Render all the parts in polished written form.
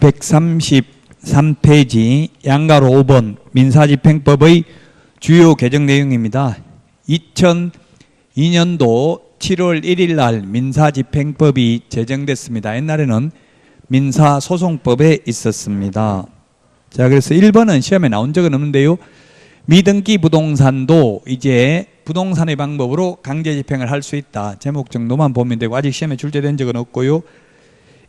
133페이지 양가로 5번 민사집행법의 주요 개정 내용입니다. 2002년도 7월 1일 날 민사집행법이 제정됐습니다. 옛날에는 민사소송법에 있었습니다. 자, 그래서 1번은 시험에 나온 적은 없는데요. 미등기 부동산도 이제 부동산의 방법으로 강제 집행을 할 수 있다. 제목 정도만 보면 되고 아직 시험에 출제된 적은 없고요.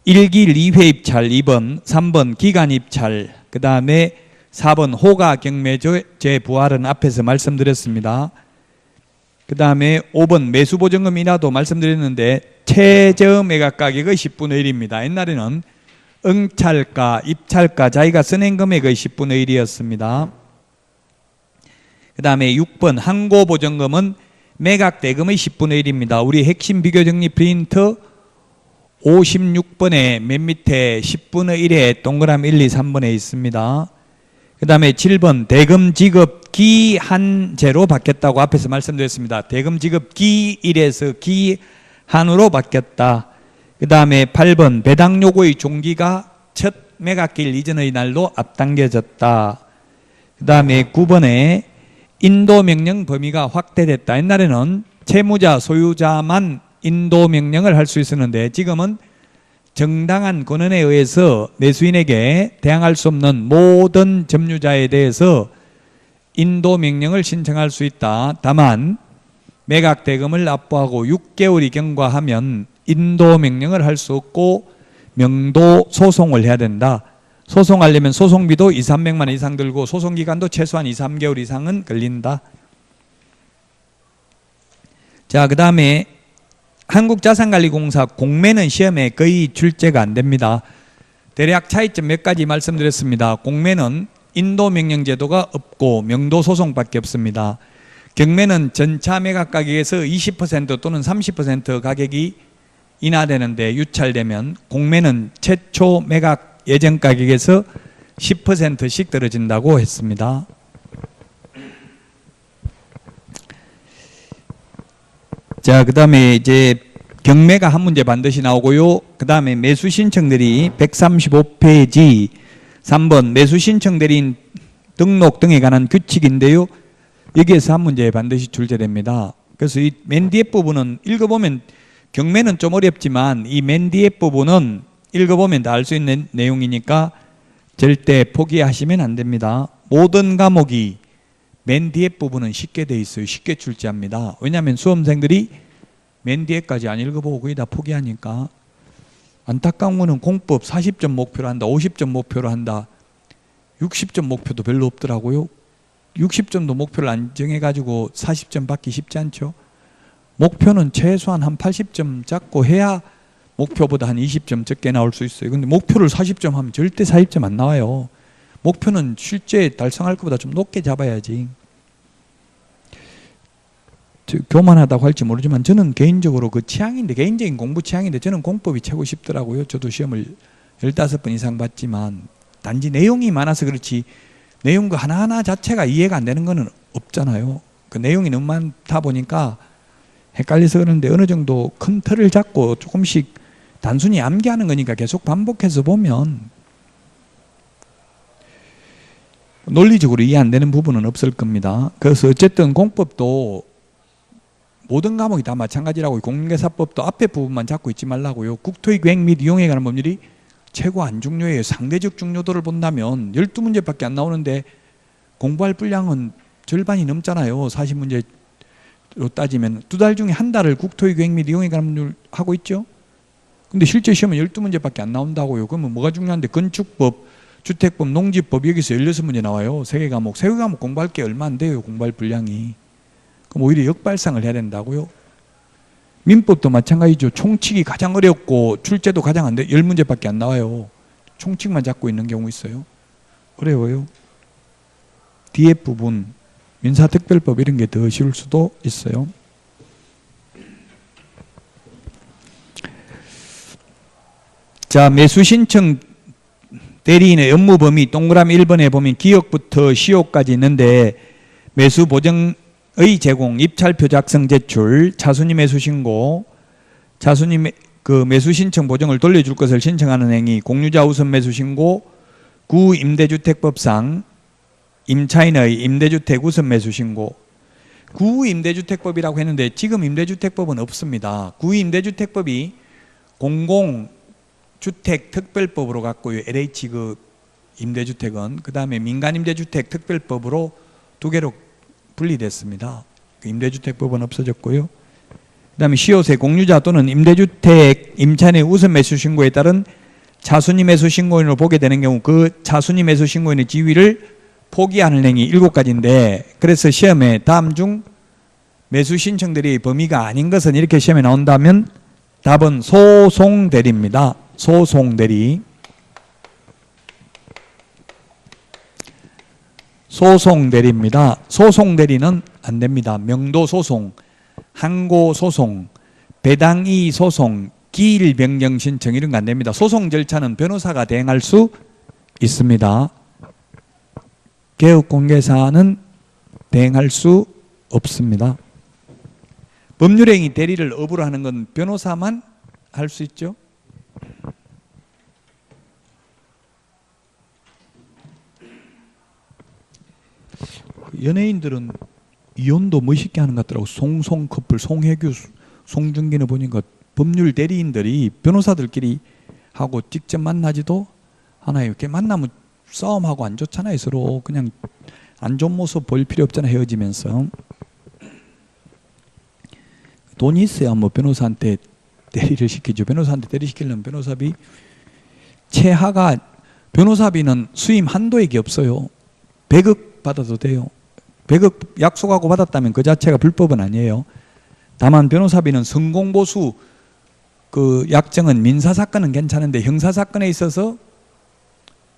1기 2회 입찰 2번, 3번 기간 입찰, 그 다음에 4번 호가 경매제 부활은 앞에서 말씀드렸습니다. 그 다음에 5번 매수보증금 인하도 말씀드렸는데 최저 매각 가격의 10분의 1입니다. 옛날에는 응찰가, 입찰가, 자기가 써낸 금액의 10분의 1이었습니다. 그 다음에 6번 항고보증금은 매각 대금의 10분의 1입니다. 우리 핵심 비교정리 프린트 56번에 맨 밑에 10분의 1에 동그라미 1, 2, 3번에 있습니다. 그 다음에 7번 대금 지급 기한제로 바뀌었다고 앞에서 말씀드렸습니다. 대금 지급 기일에서 기한으로 바뀌었다. 그 다음에 8번 배당 요구의 종기가 첫 매각기일 이전의 날로 앞당겨졌다. 그 다음에 9번에 인도명령 범위가 확대됐다. 옛날에는 채무자, 소유자만 인도명령을 할 수 있었는데 지금은 정당한 권한에 의해서 매수인에게 대항할 수 없는 모든 점유자에 대해서 인도명령을 신청할 수 있다. 다만 매각 대금을 납부하고 6개월이 경과하면 인도명령을 할 수 없고 명도 소송을 해야 된다. 소송하려면 소송비도 2, 300만 원 이상 들고 소송기간도 최소한 2, 3개월 이상은 걸린다. 자, 그 다음에 한국자산관리공사 공매는 시험에 거의 출제가 안 됩니다. 대략 차이점 몇 가지 말씀드렸습니다. 공매는 인도명령제도가 없고 명도소송밖에 없습니다. 경매는 전차 매각 가격에서 20% 또는 30% 가격이 인하되는데 유찰되면 공매는 최초 매각 예정 가격에서 10%씩 떨어진다고 했습니다. 자, 그 다음에 이제 경매가 한 문제 반드시 나오고요. 그 다음에 매수 신청대리 135페이지 3번 매수 신청대리인 등록 등에 관한 규칙인데요. 여기에서 한 문제 반드시 출제됩니다. 그래서 이 맨 뒤에 부분은 읽어보면 경매는 좀 어렵지만 이 맨 뒤에 부분은 읽어보면 다 알 수 있는 내용이니까 절대 포기하시면 안 됩니다. 모든 과목이 맨 뒤에 부분은 쉽게 돼 있어요. 쉽게 출제합니다. 왜냐하면 수험생들이 맨 뒤에까지 안 읽어보고 거의 다 포기하니까. 안타까운 거는 공법 40점 목표로 한다, 50점 목표로 한다, 60점 목표도 별로 없더라고요. 60점도 목표를 안 정해가지고 40점 받기 쉽지 않죠. 목표는 최소한 한 80점 잡고 해야 목표보다 한 20점 적게 나올 수 있어요. 근데 목표를 40점 하면 절대 40점 안 나와요. 목표는 실제 달성할 것보다 좀 높게 잡아야지. 교만하다고 할지 모르지만 저는 개인적으로 그 취향인데, 개인적인 공부 취향인데 저는 공법이 최고 쉽더라고요. 저도 시험을 15번 이상 봤지만 단지 내용이 많아서 그렇지 내용과 하나하나 자체가 이해가 안 되는 거는 없잖아요. 그 내용이 너무 많다 보니까 헷갈려서 그러는데 어느 정도 큰 틀을 잡고 조금씩 단순히 암기하는 거니까 계속 반복해서 보면 논리적으로 이해 안 되는 부분은 없을 겁니다. 그래서 어쨌든 공법도 모든 과목이 다 마찬가지라고, 공인중개사법도 앞에 부분만 잡고 있지 말라고요. 국토의 계획 및 이용에 관한 법률이 최고 안 중요해요. 상대적 중요도를 본다면 12문제밖에 안 나오는데 공부할 분량은 절반이 넘잖아요. 40문제로 따지면 2달 중에 한 달을 국토의 계획 및 이용에 관한 법률 하고 있죠. 근데 실제 시험은 12문제밖에 안 나온다고요. 그러면 뭐가 중요한데 건축법, 주택법, 농지법 여기서 16문제 나와요. 3개 과목. 3개 과목 공부할 게 얼마 안 돼요. 공부할 분량이. 그럼 오히려 역발상을 해야 된다고요. 민법도 마찬가지죠. 총칙이 가장 어렵고 출제도 가장 안 돼. 10문제밖에 안 나와요. 총칙만 잡고 있는 경우 있어요. 어려워요. 뒤에 부분 민사특별법 이런 게 더 쉬울 수도 있어요. 자, 매수신청 대리인의 업무 범위 동그라미 1번에 보면 기억부터 시효까지 있는데 매수보증의 제공, 입찰표 작성 제출, 차순위 매수신고, 차순위 그 매수 신청 보증을 돌려줄 것을 신청하는 행위, 공유자 우선 매수 신고, 구임대주택법상 임차인의 임대주택 우선 매수 신고. 구임대주택법이라고 했는데 지금 임대주택법은 없습니다. 구임대주택법이 공공주택특별법으로 갔고요. LH 그 임대주택은 그 다음에 민간임대주택 특별법으로 두 개로 분리됐습니다. 그 임대주택법은 없어졌고요. 그 다음에 시효세 공유자 또는 임대주택 임차인의 우선 매수 신고에 따른 차순위 매수 신고인으로 보게 되는 경우 그 차순위 매수 신고인의 지위를 포기하는 행위 7가지인데, 그래서 시험에 다음 중 매수 신청들이 범위가 아닌 것은 이렇게 시험에 나온다면 답은 소송대리입니다. 소송대리. 소송대리입니다. 소송대리는 안 됩니다. 명도소송, 항고소송, 배당이의 소송, 기일 변경 신청 이런 거 안 됩니다. 소송 절차는 변호사가 대행할 수 있습니다. 개업공개사는 대행할 수 없습니다. 법률행위 대리를 업으로 하는 건 변호사만 할 수 있죠. 연예인들은 이혼도 멋있게 하는 것 같더라고. 송송 커플, 송혜교, 송중기는 보니까 법률 대리인들이 변호사들끼리 하고 직접 만나지도 않아요. 이렇게 만나면 싸움하고 안 좋잖아요. 서로 그냥 안 좋은 모습 보일 필요 없잖아. 헤어지면서. 돈이 있어야 뭐 변호사한테 대리를 시키죠. 변호사한테 대리 시키려면 변호사비 최하가, 변호사비는 수임 한도액이 없어요. 100억 받아도 돼요. 100억 약속하고 받았다면 그 자체가 불법은 아니에요. 다만 변호사비는 성공보수 그 약정은 민사사건은 괜찮은데 형사사건에 있어서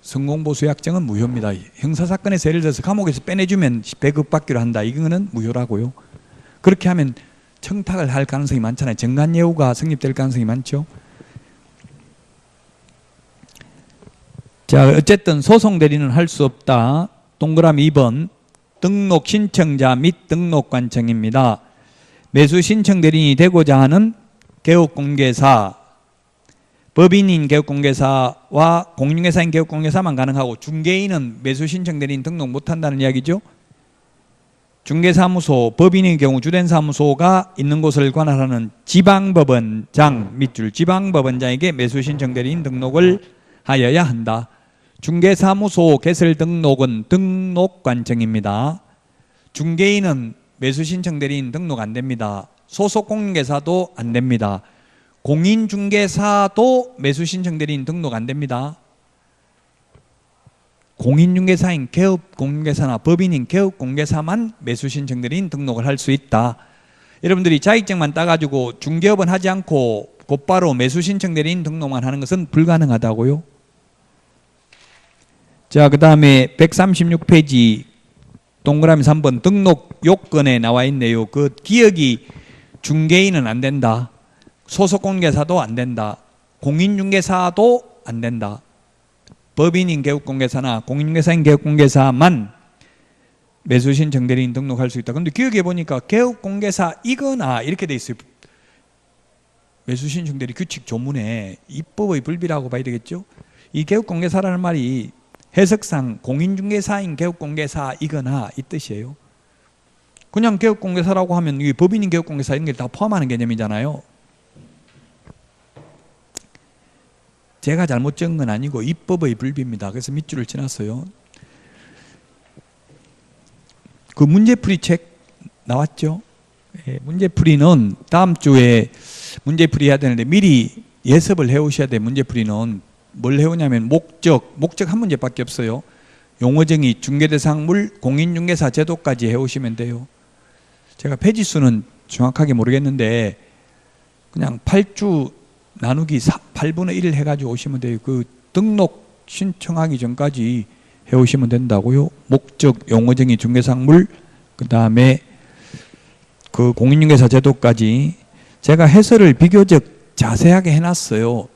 성공보수 약정은 무효입니다. 형사사건에서 예를 들어서 감옥에서 빼내주면 100억 받기로 한다. 이거는 무효라고요. 그렇게 하면 청탁을 할 가능성이 많잖아요. 정관예우가 성립될 가능성이 많죠. 자, 어쨌든 소송대리는 할 수 없다. 동그라미 2번 등록 신청자 및 등록관청입니다. 매수 신청 대리인이 되고자 하는 개업공개사, 법인인 개업공개사와 공인중개사인 개업공개사만 가능하고 중개인은 매수 신청 대리인 등록 못한다는 이야기죠. 중개사무소, 법인의 경우 주된 사무소가 있는 곳을 관할하는 지방법원장 밑줄 지방법원장에게 매수 신청 대리인 등록을 하여야 한다. 중개사무소 개설 등록은 등록관청입니다. 중개인은 매수 신청 대리인 등록 안 됩니다. 소속 공인중개사도 안 됩니다. 공인중개사도 매수 신청 대리인 등록 안 됩니다. 공인중개사인 개업공개사나 법인인 개업공개사만 매수 신청 대리인 등록을 할 수 있다. 여러분들이 자격증만 따가지고 중개업은 하지 않고 곧바로 매수 신청 대리인 등록만 하는 것은 불가능하다고요. 자, 그 다음에 136페이지 동그라미 3번 등록 요건에 나와 있네요. 그 기억이 중개인은 안 된다. 소속공개사도 안 된다. 공인중개사도 안 된다. 법인인 개업공개사나 공인중개사인 개업공개사만 매수신청 대리인 등록할 수 있다. 그런데 기억해 보니까 개업공개사이거나 이렇게 돼 있어요. 매수신청 대리 규칙 조문에 입법의 불비라고 봐야 되겠죠. 이 개업공개사라는 말이 해석상 공인중개사인 개업공개사이거나 이 뜻이에요. 그냥 개업공개사라고 하면 이게 법인인 개업공개사 이런 게 다 포함하는 개념이잖아요. 제가 잘못 적은 건 아니고 입법의 불비입니다. 그래서 밑줄을 지났어요. 그 문제풀이 책 나왔죠? 예, 문제풀이는 다음 주에 문제풀이 해야 되는데 미리 예습을 해오셔야 돼요. 문제풀이는 뭘 해오냐면 목적 한 문제밖에 없어요. 용어정의, 중개대상물, 공인중개사 제도까지 해오시면 돼요. 제가 페이지 수는 정확하게 모르겠는데 그냥 8주 나누기 8분의 1을 해가지고 오시면 돼요. 그 등록 신청하기 전까지 해오시면 된다고요. 목적, 용어정의, 중개상물, 그 다음에 그 공인중개사 제도까지 제가 해설을 비교적 자세하게 해놨어요.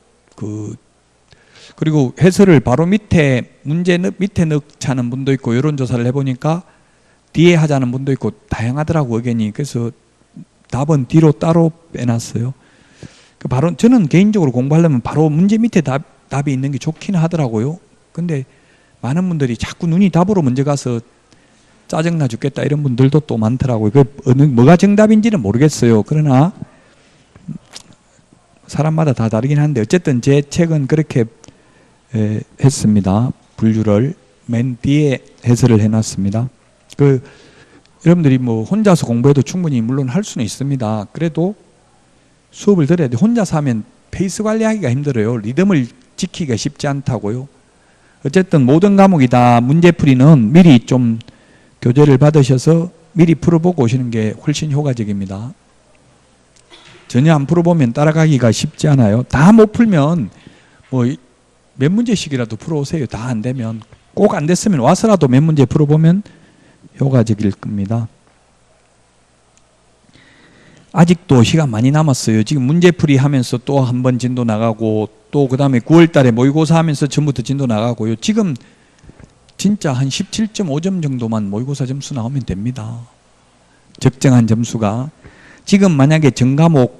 그리고 해설을 바로 밑에 문제 밑에 넣자는 분도 있고 여론조사를 해보니까 뒤에 하자는 분도 있고 다양하더라고 의견이. 그래서 답은 뒤로 따로 빼놨어요. 바로 저는 개인적으로 공부하려면 바로 문제 밑에 답이 있는 게 좋긴 하더라고요. 근데 많은 분들이 자꾸 눈이 답으로 먼저 가서 짜증나 죽겠다 이런 분들도 또 많더라고요. 뭐가 정답인지는 모르겠어요. 그러나 사람마다 다 다르긴 한데 어쨌든 제 책은 그렇게 했습니다. 분류를 맨 뒤에 해설을 해놨습니다. 여러분들이 뭐 혼자서 공부해도 충분히 물론 할 수는 있습니다. 그래도 수업을 들어야 돼. 혼자서 하면 페이스 관리하기가 힘들어요. 리듬을 지키기가 쉽지 않다고요. 어쨌든 모든 과목이 다 문제풀이는 미리 좀 교재를 받으셔서 미리 풀어보고 오시는 게 훨씬 효과적입니다. 전혀 안 풀어보면 따라가기가 쉽지 않아요. 다 못 풀면 뭐 몇 문제씩이라도 풀어오세요. 다 안 되면. 꼭 안 됐으면 와서라도 몇 문제 풀어보면 효과적일 겁니다. 아직도 시간 많이 남았어요. 지금 문제풀이 하면서 또 한 번 진도 나가고 또 그 다음에 9월 달에 모의고사 하면서 전부터 진도 나가고요. 지금 진짜 한 17.5점 정도만 모의고사 점수 나오면 됩니다. 적정한 점수가. 지금 만약에 전과목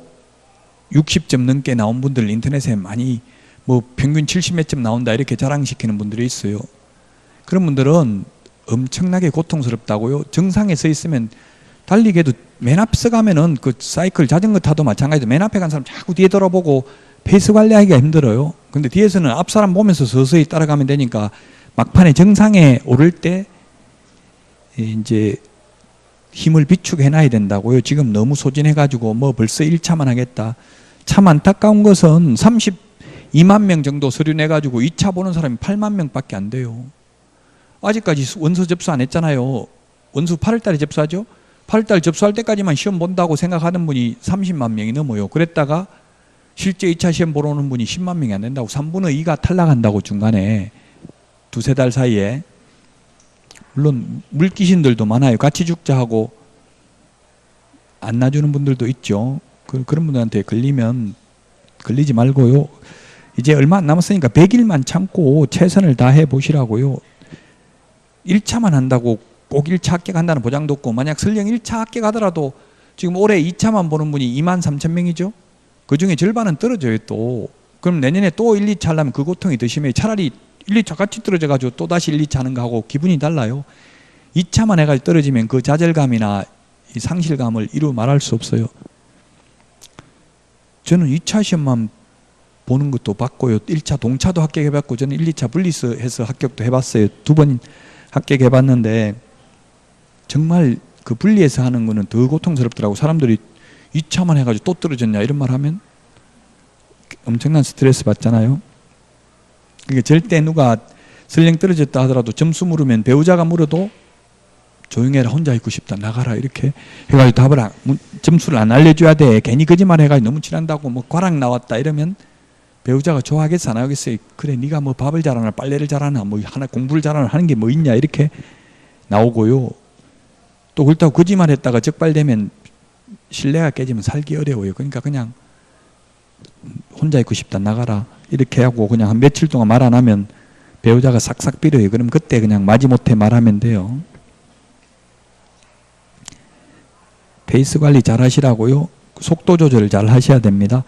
60점 넘게 나온 분들 인터넷에 많이 뭐 평균 70몇 점 나온다 이렇게 자랑시키는 분들이 있어요. 그런 분들은 엄청나게 고통스럽다고요. 정상에 서 있으면 달리기에도 맨 앞서 가면은 그 사이클 자전거 타도 마찬가지로 맨 앞에 간 사람 자꾸 뒤에 돌아보고 페이스 관리하기가 힘들어요. 근데 뒤에서는 앞 사람 보면서 서서히 따라가면 되니까 막판에 정상에 오를 때 이제 힘을 비축해 놔야 된다고요. 지금 너무 소진해가지고 뭐 벌써 1차만 하겠다. 참 안타까운 것은 32만 명 정도 서류 내가지고 2차 보는 사람이 8만 명밖에 안 돼요. 아직까지 원서 접수 안 했잖아요. 원서 8월 달에 접수하죠. 8월 달 접수할 때까지만 시험 본다고 생각하는 분이 30만 명이 넘어요. 그랬다가 실제 2차 시험 보러 오는 분이 10만 명이 안 된다고 3분의 2가 탈락한다고 중간에 두세 달 사이에. 물론 물귀신들도 많아요. 같이 죽자 하고 안 놔주는 분들도 있죠. 그런 분들한테 걸리면 걸리지 말고요. 이제 얼마 안 남았으니까 100일만 참고 최선을 다해 보시라고요. 1차만 한다고 꼭 1차 합격한다는 보장도 없고 만약 설령 1차 합격하더라도 지금 올해 2차만 보는 분이 23,000명이죠. 그중에 절반은 떨어져요 또. 그럼 내년에 또 1, 2차 하려면 그 고통이 더 심해요. 차라리 1, 2차 같이 떨어져가지고 또 다시 1, 2차 하는 거하고 기분이 달라요. 2차만 해가지고 떨어지면 그 좌절감이나 이 상실감을 이루 말할 수 없어요. 저는 2차 시험만 보는 것도 봤고요. 1차 동차도 합격해봤고 저는 1, 2차 분리해서 합격도 해봤어요. 2번 합격해봤는데 정말 그 분리해서 하는 거는 더 고통스럽더라고. 사람들이 2차만 해가지고 또 떨어졌냐 이런 말 하면 엄청난 스트레스 받잖아요. 그러니까 절대 누가 설령 떨어졌다 하더라도 점수 물으면 배우자가 물어도 조용해라, 혼자 있고 싶다, 나가라 이렇게 해가지고 점수를 안 알려줘야 돼. 괜히 거짓말 해가지고 너무 친한다고 뭐 과락 나왔다 이러면 배우자가 좋아하겠어 안 하겠어요? 그래 네가 뭐 밥을 잘하나 빨래를 잘하나 뭐 하나 공부를 잘하나 하는 게 뭐 있냐 이렇게 나오고요. 또 그렇다고 거짓말 했다가 적발되면 신뢰가 깨지면 살기 어려워요. 그러니까 그냥 혼자 있고 싶다 나가라 이렇게 하고 그냥 한 며칠 동안 말 안 하면 배우자가 싹싹 빌어요. 그럼 그때 그냥 마지못해 말하면 돼요. 페이스 관리 잘 하시라고요. 속도 조절을 잘 하셔야 됩니다.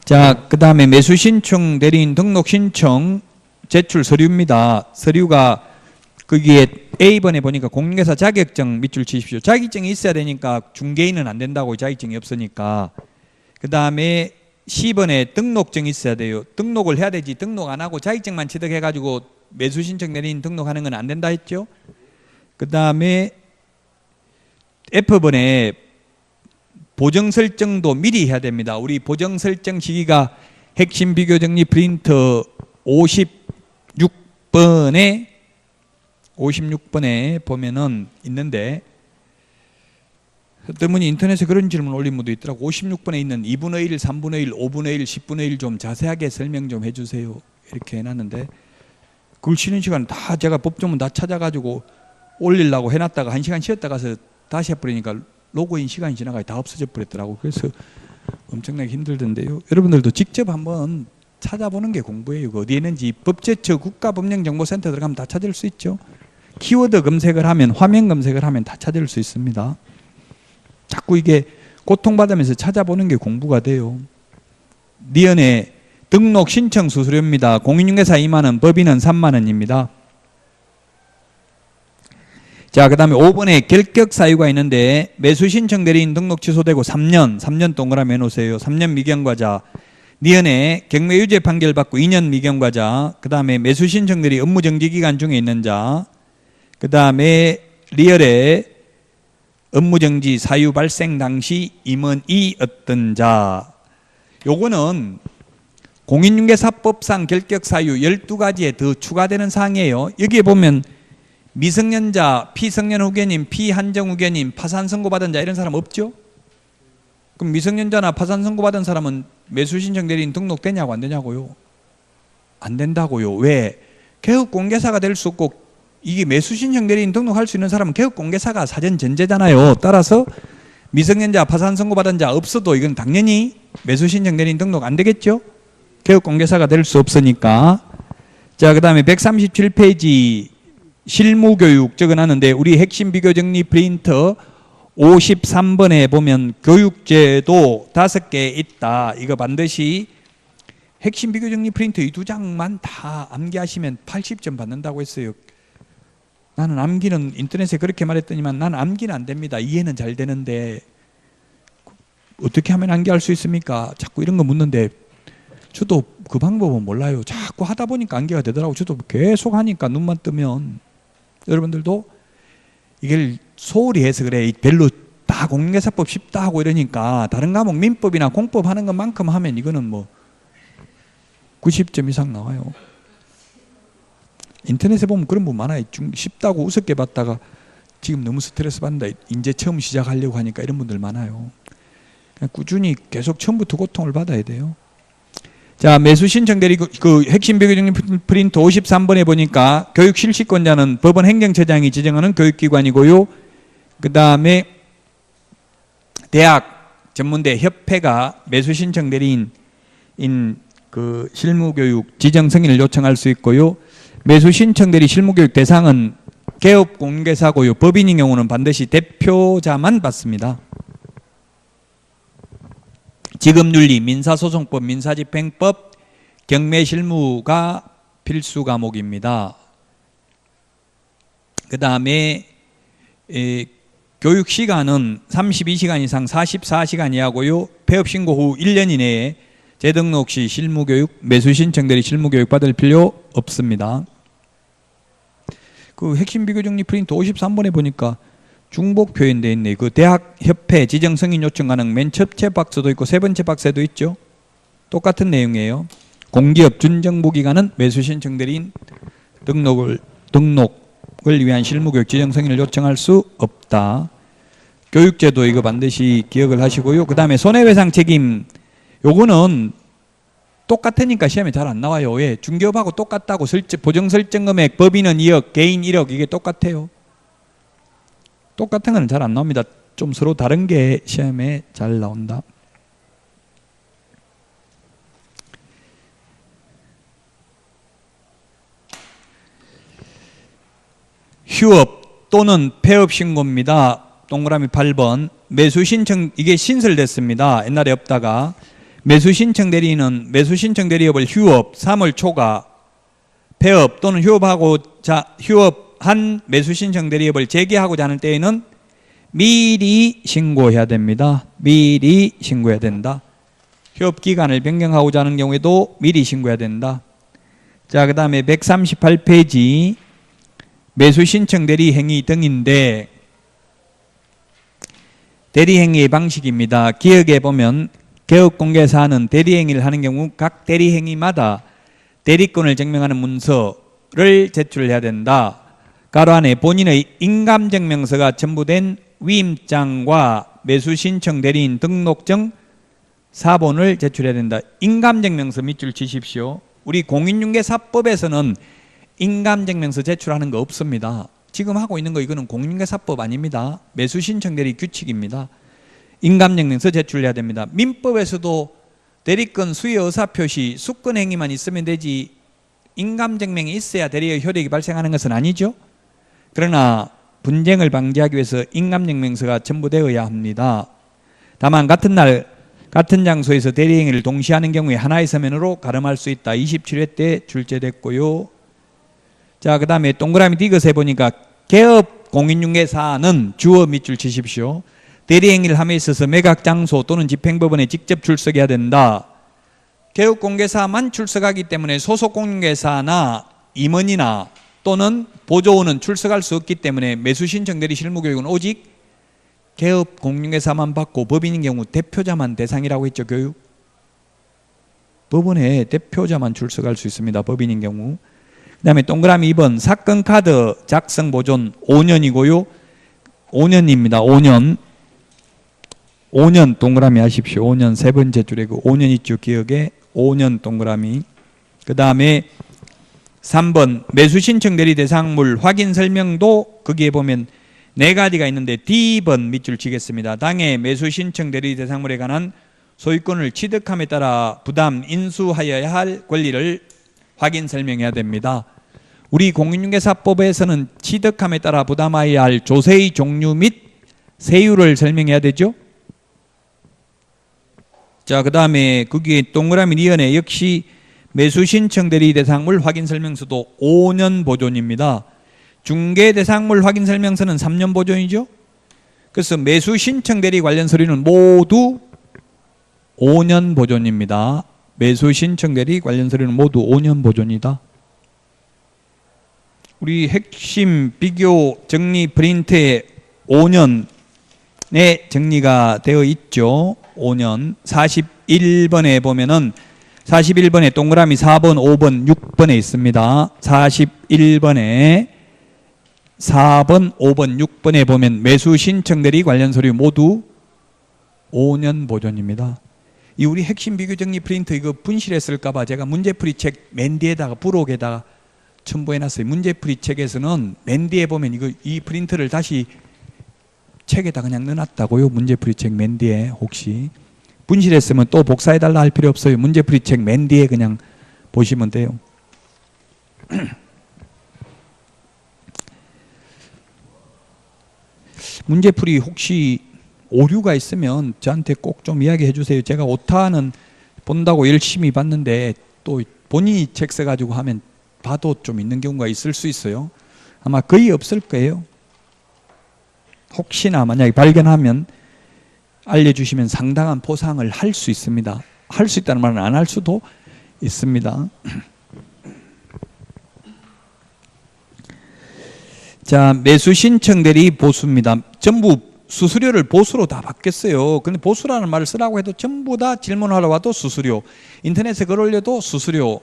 자, 그 다음에 매수 신청, 대리인 등록 신청, 제출 서류입니다. 서류가 거기에 A번에 보니까 공인중개사 자격증 밑줄 치십시오. 자격증이 있어야 되니까 중개인은 안 된다고 자격증이 없으니까. 그 다음에 C번에 등록증이 있어야 돼요. 등록을 해야 되지 등록 안 하고 자격증만 취득해가지고 매수 신청 대리인 등록하는 건 안 된다 했죠. 그 다음에 F번에 보정 설정도 미리 해야 됩니다. 우리 보정 설정 시기가 핵심 비교 정리 프린터 56번에 보면은 있는데 때문에 인터넷에 그런 질문 올린 분도 있더라고. 56번에 있는 2분의 1, 3분의 1, 5분의 1, 10분의 1 좀 자세하게 설명 좀 해주세요. 이렇게 해놨는데 그걸 쉬는 시간 다 제가 법조문 다 찾아가지고 올리려고 해놨다가 1시간 쉬었다 가서 다시 해버리니까 로그인 시간이 지나가 다 없어져 버렸더라고. 그래서 엄청나게 힘들던데요. 여러분들도 직접 한번 찾아보는 게 공부예요. 어디에 있는지 법제처 국가법령정보센터 들어가면 다 찾을 수 있죠. 키워드 검색을 하면 화면 검색을 하면 다 찾을 수 있습니다. 자꾸 이게 고통받으면서 찾아보는 게 공부가 돼요. 니은의 등록 신청 수수료입니다. 공인중개사 2만 원, 법인은 3만 원입니다. 자, 그 다음에 5번에 결격 사유가 있는데 매수 신청 대리인 등록 취소되고 3년 동그라미 해놓으세요. 3년 미경과자. 니은에 경매 유죄 판결 받고 2년 미경과자. 그 다음에 매수 신청 대리 업무 정지 기간 중에 있는 자. 그 다음에 리얼에 업무 정지 사유 발생 당시 임원이었던 자. 요거는 공인중개사법상 결격 사유 12가지에 더 추가되는 사항이에요. 여기에 보면 미성년자, 피성년 후견인, 피한정 후견인, 파산 선고받은 자 이런 사람 없죠? 그럼 미성년자나 파산 선고받은 사람은 매수 신청 대리인 등록되냐고 안 되냐고요? 안 된다고요. 왜? 개업 공개사가 될 수 없고 이게 매수 신청 대리인 등록할 수 있는 사람은 개업 공개사가 사전 전제잖아요. 따라서 미성년자, 파산 선고받은 자 없어도 이건 당연히 매수 신청 대리인 등록 안 되겠죠? 개업 공개사가 될 수 없으니까. 자, 그 다음에 137페이지 실무교육 적어놨는데 우리 핵심 비교정리 프린터 53번에 보면 교육제도 5개 있다. 이거 반드시 핵심 비교정리 프린터 이 2장만 다 암기하시면 80점 받는다고 했어요. 나는 암기는 인터넷에 그렇게 말했더니만 나는 암기는 안 됩니다. 이해는 잘 되는데 어떻게 하면 암기할 수 있습니까? 자꾸 이런 거 묻는데 저도 그 방법은 몰라요. 자꾸 하다 보니까 암기가 되더라고. 저도 계속 하니까 눈만 뜨면. 여러분들도 이걸 소홀히 해서 그래. 별로 다 공인중개사법 쉽다 하고 이러니까 다른 과목 민법이나 공법 하는 것만큼 하면 이거는 뭐 90점 이상 나와요. 인터넷에 보면 그런 분 많아요. 쉽다고 우습게 봤다가 지금 너무 스트레스 받는다. 이제 처음 시작하려고 하니까 이런 분들 많아요. 그냥 꾸준히 계속 처음부터 고통을 받아야 돼요. 자, 매수 신청 대리 그 핵심 비교정리 프린트 53번에 보니까 교육 실시권자는 법원 행정처장이 지정하는 교육기관이고요. 그 다음에 대학 전문대 협회가 매수 신청 대리인 그 실무교육 지정 승인을 요청할 수 있고요. 매수 신청 대리 실무교육 대상은 개업 공개사고요. 법인인 경우는 반드시 대표자만 받습니다. 지급윤리, 민사소송법, 민사집행법, 경매실무가 필수 과목입니다. 그 다음에 교육시간은 32시간 이상 44시간 이하고요. 폐업신고 후 1년 이내에 재등록 시 실무교육, 매수신청대리 실무교육 받을 필요 없습니다. 그 핵심 비교정리 프린트 53번에 보니까 중복 표현되어 있네. 그 대학협회 지정승인 요청 가능 맨 첫째 박스도 있고 세 번째 박스에도 있죠. 똑같은 내용이에요. 공기업 준정부기관은 매수신청대리인 등록을 위한 실무교육 지정승인을 요청할 수 없다. 교육제도 이거 반드시 기억을 하시고요. 그 다음에 손해배상 책임 요거는 똑같으니까 시험에 잘 안 나와요. 왜? 중개업하고 똑같다고. 보정설정금액 법인은 2억, 개인 1억 이게 똑같아요. 똑같은 건 잘 안 나옵니다. 좀 서로 다른 게 시험에 잘 나온다. 휴업 또는 폐업 신고입니다. 동그라미 8번. 매수 신청 이게 신설됐습니다. 옛날에 없다가 매수 신청 대리인은 매수 신청 대리업을 휴업 3월 초과 폐업 또는 휴업한 매수 신청 대리업을 재개하고자 하는 때에는 미리 신고해야 됩니다. 미리 신고해야 된다. 휴업 기간을 변경하고자 하는 경우에도 미리 신고해야 된다. 자, 그 다음에 138페이지 매수 신청 대리 행위 등인데 대리 행위의 방식입니다. 기억에 보면 개업공개사는 대리 행위를 하는 경우 각 대리 행위마다 대리권을 증명하는 문서를 제출해야 된다. 가로 안에 본인의 인감증명서가 첨부된 위임장과 매수신청 대리인 등록증 사본을 제출해야 된다. 인감증명서 밑줄 치십시오. 우리 공인중개사법에서는 인감증명서 제출하는 거 없습니다. 지금 하고 있는 거 이거는 공인중개사법 아닙니다. 매수신청 대리 규칙입니다. 인감증명서 제출해야 됩니다. 민법에서도 대리권 수의 의사표시, 수권행위만 있으면 되지 인감증명이 있어야 대리의 효력이 발생하는 것은 아니죠. 그러나 분쟁을 방지하기 위해서 인감증명서가 첨부되어야 합니다. 다만 같은 날 같은 장소에서 대리행위를 동시에 하는 경우에 하나의 서면으로 가름할 수 있다. 27회 때 출제됐고요. 자, 그 다음에 동그라미 디귿에 보니까 개업 공인중개사는 주어 밑줄 치십시오. 대리행위를 함에 있어서 매각 장소 또는 집행법원에 직접 출석해야 된다. 개업 공개사만 출석하기 때문에 소속 공인중개사나 임원이나 또는 보조원은 출석할 수 없기 때문에 매수신청 대리 실무교육은 오직 개업 공인중개사만 받고 법인인 경우 대표자만 대상이라고 했죠. 교육. 법원에 대표자만 출석할 수 있습니다. 법인인 경우. 그 다음에 동그라미 2번 사건 카드 작성 보존 5년이고요. 5년입니다. 5년 동그라미 하십시오. 5년 세 번째 줄에 그 5년 있죠. 기억에 5년 동그라미. 그 다음에 3번 매수신청 대리 대상물 확인 설명도 거기에 보면 4가지가 있는데 D번 밑줄 치겠습니다. 당해 매수신청 대리 대상물에 관한 소유권을 취득함에 따라 부담 인수하여야 할 권리를 확인 설명해야 됩니다. 우리 공인중개사법에서는 취득함에 따라 부담하여야 할 조세의 종류 및 세율을 설명해야 되죠. 자, 그 다음에 거기에 동그라미 니은에 역시 매수신청 대리 대상물 확인 설명서도 5년 보존입니다. 중개 대상물 확인 설명서는 3년 보존이죠. 그래서 매수신청 대리 관련 서류는 모두 5년 보존입니다. 매수신청 대리 관련 서류는 모두 5년 보존이다. 우리 핵심 비교 정리 프린트에 5년에 정리가 되어 있죠. 5년 41번에 보면은 41번에 동그라미 4번, 5번, 6번에 있습니다. 41번에 4번, 5번, 6번에 보면 매수신청 대리 관련 서류 모두 5년 보존입니다. 이 우리 핵심 비교 정리 프린트 이거 분실했을까봐 제가 문제풀이 책 맨 뒤에다가 부록에다가 첨부해놨어요. 문제풀이 책에서는 맨 뒤에 보면 이 프린트를 다시 책에다 그냥 넣어놨다고요. 문제풀이 책 맨 뒤에 혹시 분실했으면 또 복사해달라 할 필요 없어요. 문제풀이 책 맨 뒤에 그냥 보시면 돼요. 문제풀이 혹시 오류가 있으면 저한테 꼭 좀 이야기해 주세요. 제가 오타는 본다고 열심히 봤는데 또 본인이 책 써가지고 하면 봐도 좀 있는 경우가 있을 수 있어요. 아마 거의 없을 거예요. 혹시나 만약에 발견하면 알려주시면 상당한 보상을 할 수 있습니다. 할 수 있다는 말은 안 할 수도 있습니다. 자, 매수신청 대리 보수입니다. 전부 수수료를 보수로 다 받겠어요. 근데 보수라는 말을 쓰라고 해도 전부 다 질문하러 와도 수수료, 인터넷에 글 올려도 수수료.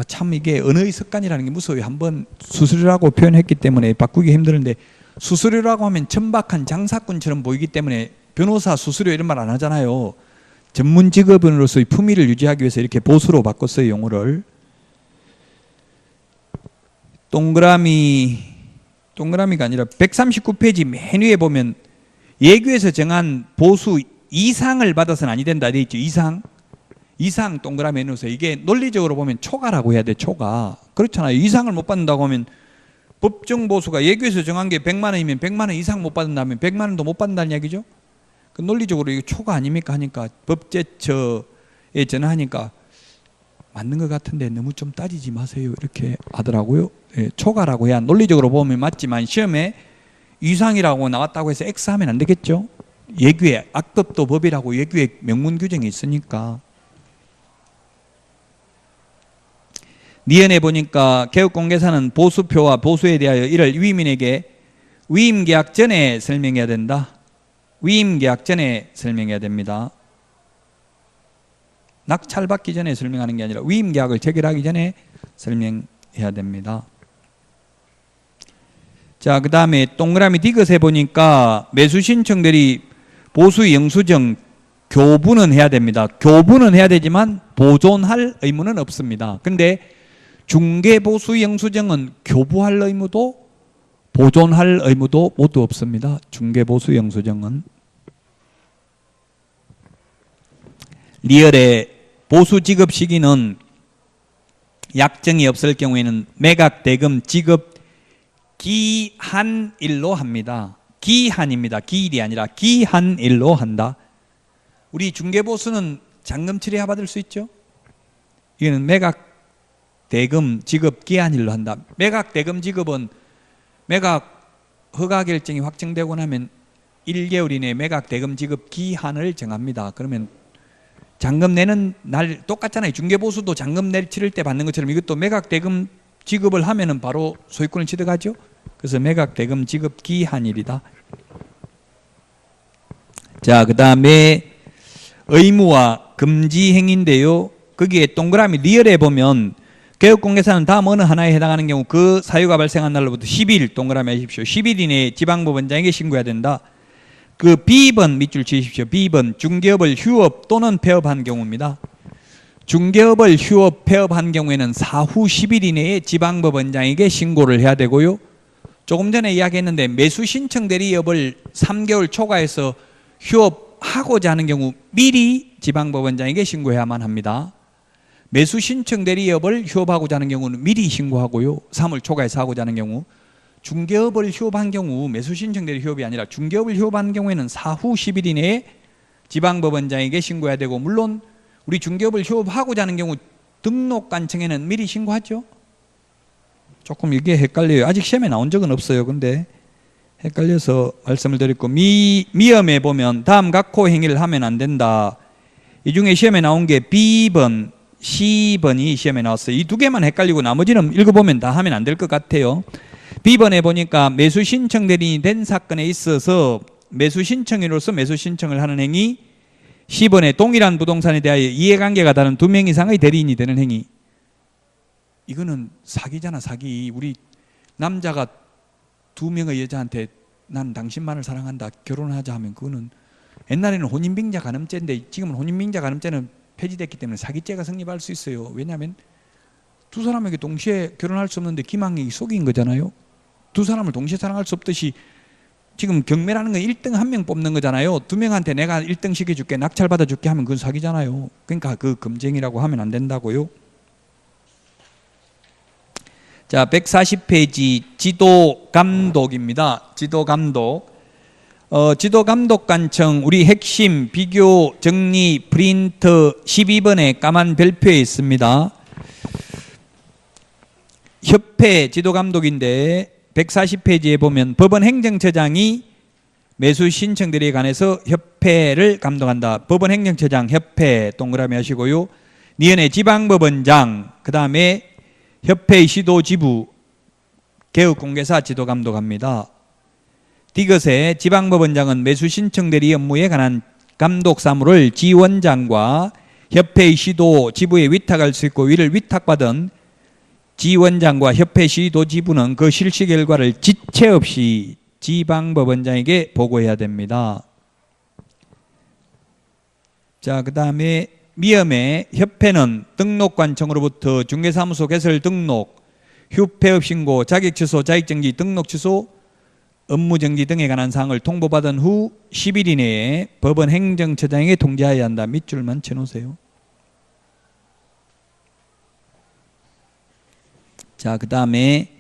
참 이게 언어의 습관이라는 게 무서워요. 한번 수수료라고 표현했기 때문에 바꾸기 힘드는데 수수료라고 하면 천박한 장사꾼처럼 보이기 때문에 변호사 수수료 이런 말 안 하잖아요. 전문 직업인으로서의 품위를 유지하기 위해서 이렇게 보수로 바꿨어요. 용어를. 동그라미가 아니라 139페이지 맨 위에 보면 예규에서 정한 보수 이상을 받아서는 아니 된다 돼 있죠. 이상 동그라미에 넣으세요. 이게 논리적으로 보면 초과라고 해야 돼. 초과. 그렇잖아요. 이상을 못 받는다고 하면 법정 보수가 예규에서 정한 게 100만 원이면 100만 원 이상 못 받는다면 100만 원도 못 받는다는 얘기죠. 그 논리적으로 이게 초과 아닙니까 하니까 법제처에 전화하니까 맞는 것 같은데 너무 좀 따지지 마세요. 이렇게 하더라고요. 예, 초과라고 해야 논리적으로 보면 맞지만 시험에 이상이라고 나왔다고 해서 X하면 안 되겠죠. 예규에 악법도 법이라고 예규에 명문 규정이 있으니까. 니은에 보니까 개업공개사는 보수표와 보수에 대하여 이를 위임인에게 위임계약 전에 설명해야 된다. 위임계약 전에 설명해야 됩니다. 낙찰받기 전에 설명하는 게 아니라 위임계약을 체결하기 전에 설명해야 됩니다. 자, 그 다음에 동그라미 디귿에 보니까 매수신청 대리 보수 영수증 교부는 해야 됩니다. 교부는 해야 되지만 보존할 의무는 없습니다. 근데 중개보수 영수증은 교부할 의무도 보존할 의무도 모두 없습니다. 중개보수 영수증은. 리얼의 보수 지급 시기는 약정이 없을 경우에는 매각 대금 지급 기한일로 합니다. 기한입니다. 기일이 아니라 기한일로 한다. 우리 중개보수는 잔금 처리하 받을 수 있죠? 이거는 매각 대금 지급 기한일로 한다. 매각 대금 지급은 매각 허가 결정이 확정되고 나면 1개월 이내에 매각 대금 지급 기한을 정합니다. 그러면 잔금 내는 날 똑같잖아요. 중개보수도 잔금 치를 때 받는 것처럼 이것도 매각 대금 지급을 하면은 바로 소유권을 취득하죠. 그래서 매각 대금 지급 기한일이다. 자, 그 다음에 의무와 금지 행위인데요. 거기에 동그라미 리얼에 보면 개업공개사는 다음 어느 하나에 해당하는 경우 그 사유가 발생한 날로부터 10일 동그라미 하십시오. 10일 이내에 지방법원장에게 신고해야 된다. 그 B번 밑줄 치십시오. B번 중개업을 휴업 또는 폐업한 경우입니다. 중개업을 휴업 폐업한 경우에는 사후 10일 이내에 지방법원장에게 신고를 해야 되고요. 조금 전에 이야기했는데 매수 신청 대리업을 3개월 초과해서 휴업하고자 하는 경우 미리 지방법원장에게 신고해야만 합니다. 매수 신청 대리업을 휴업하고자 하는 경우는 미리 신고하고요. 3월 초과해서 하고자 하는 경우. 중개업을 휴업한 경우 매수 신청 대리 휴업이 아니라 중개업을 휴업한 경우에는 사후 10일 이내에 지방법원장에게 신고해야 되고, 물론 우리 중개업을 휴업하고자 하는 경우 등록관청에는 미리 신고하죠. 조금 이게 헷갈려요. 아직 시험에 나온 적은 없어요. 근데 헷갈려서 말씀을 드렸고, 미험에 보면 다음 각호 행위를 하면 안 된다. 이 중에 시험에 나온 게 B번, C번이 시험에 나왔어요. 이 두 개만 헷갈리고 나머지는 읽어보면 다 하면 안 될 것 같아요. B번에 보니까 매수 신청 대리인이 된 사건에 있어서 매수 신청인으로서 매수 신청을 하는 행위. C번에 동일한 부동산에 대하여 이해관계가 다른 2명 이상의 대리인이 되는 행위. 이거는 사기잖아, 사기. 우리 남자가 2명의 여자한테 난 당신만을 사랑한다, 결혼하자 하면 그거는, 옛날에는 혼인빙자 간음죄인데 지금은 혼인빙자 간음죄는 폐지됐기 때문에 사기죄가 성립할 수 있어요. 왜냐하면 두 사람에게 동시에 결혼할 수 없는데 김학력이 속인 거잖아요. 두 사람을 동시에 사랑할 수 없듯이 지금 경매라는 건 1등 한 명 뽑는 거잖아요. 2명한테 내가 1등 시켜줄게, 낙찰 받아줄게 하면 그건 사기잖아요. 그러니까 그 금쟁이라고 하면 안 된다고요. 자, 140페이지 지도감독입니다. 지도감독. 지도감독관청 우리 핵심 비교 정리 프린트 12번에 까만 별표에 있습니다. 협회 지도감독인데 140페이지에 보면 법원 행정처장이 매수 신청 대리에 관해서 협회를 감독한다. 법원 행정처장 협회 동그라미 하시고요. 니은의 지방법원장, 그 다음에 협회의 시도지부 개업공개사 지도감독합니다. 디귿의 지방법원장은 매수 신청 대리 업무에 관한 감독 사무를 지원장과 협회의 시도지부에 위탁할 수 있고, 이를 위탁받은 지원장과 협회 시도지부는 그 실시 결과를 지체 없이 지방법원장에게 보고해야 됩니다. 자, 그 다음에 미험의 협회는 등록관청으로부터 중개사무소 개설 등록, 휴폐업 신고, 자격취소, 자격정지, 등록취소, 업무정지 등에 관한 사항을 통보받은 후 10일 이내에 법원 행정처장에게 통지하여야 한다. 밑줄만 쳐놓으세요. 자, 그 다음에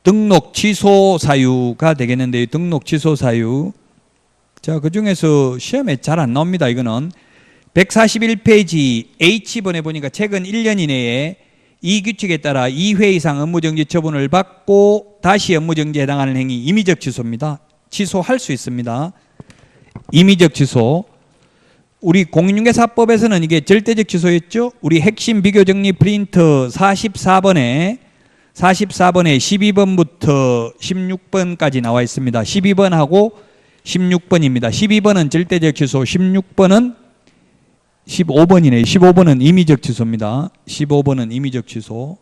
등록 취소 사유가 되겠는데요. 등록 취소 사유. 자, 그 중에서 시험에 잘 안 나옵니다. 이거는 141페이지 H번에 보니까 최근 1년 이내에 이 규칙에 따라 2회 이상 업무정지 처분을 받고 다시 업무정지에 해당하는 행위, 임의적 취소입니다. 취소할 수 있습니다. 임의적 취소. 우리 공인중개사법에서는 이게 절대적 취소였죠. 우리 핵심 비교정리 프린트 44번에 12번부터 16번까지 나와 있습니다. 12번하고 16번입니다. 12번은 절대적 취소, 16번은 15번이네요. 15번은 임의적 취소입니다. 15번은 임의적 취소.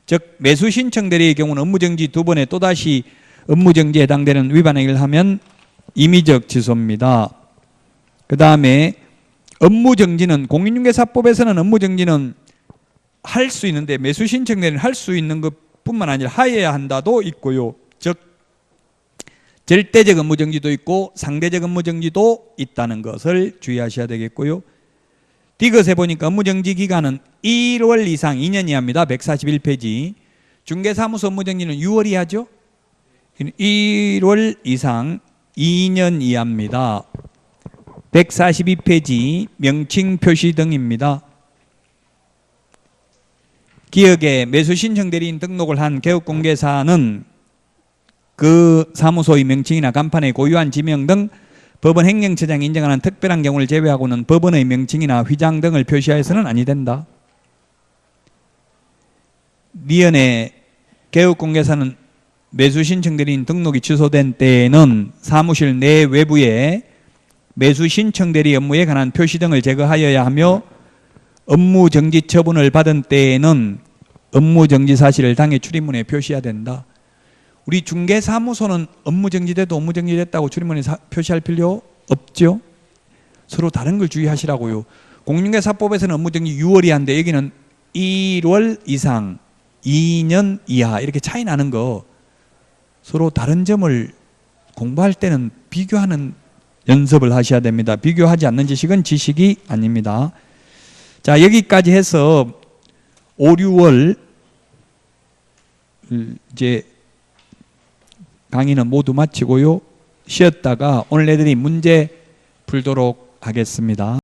즉 매수 신청 대리의 경우는 업무정지 2번에 또다시 업무정지에 해당되는 위반 행위를 하면 임의적 취소입니다. 그 다음에 업무정지는 공인중개사법에서는 업무정지는 할 수 있는데 매수 신청 대리는 할 수 있는 것뿐만 아니라 하여야 한다도 있고요. 즉 절대적 업무정지도 있고 상대적 업무정지도 있다는 것을 주의하셔야 되겠고요. 디귿에 보니까 업무정지 기간은 1월 이상 2년 이하입니다. 141페이지. 중개사무소 업무정지는 6월 이하죠. 1월 이상 2년 이하입니다. 142페이지 명칭 표시 등입니다. 기업에 매수신청 대리인 등록을 한 개업공개사는 그 사무소의 명칭이나 간판의 고유한 지명 등 법원 행정처장이 인정하는 특별한 경우를 제외하고는 법원의 명칭이나 휘장 등을 표시하여서는 아니 된다. 니은의 개업공개사는 매수신청 대리인 등록이 취소된 때에는 사무실 내 외부에 매수신청 대리 업무에 관한 표시 등을 제거하여야 하며 업무정지 처분을 받은 때에는 업무정지 사실을 당해 출입문에 표시해야 된다. 우리 중개사무소는 업무정지돼도 업무정지됐다고 출입문에 표시할 필요 없죠. 서로 다른 걸 주의하시라고요. 공인중개사법에서는 업무정지 6월이 한데 여기는 1월 이상, 2년 이하 이렇게 차이 나는 거 서로 다른 점을 공부할 때는 비교하는 연습을 하셔야 됩니다. 비교하지 않는 지식은 지식이 아닙니다. 자, 여기까지 해서 5, 6월 이제 강의는 모두 마치고요. 쉬었다가 오늘 애들이 문제 풀도록 하겠습니다.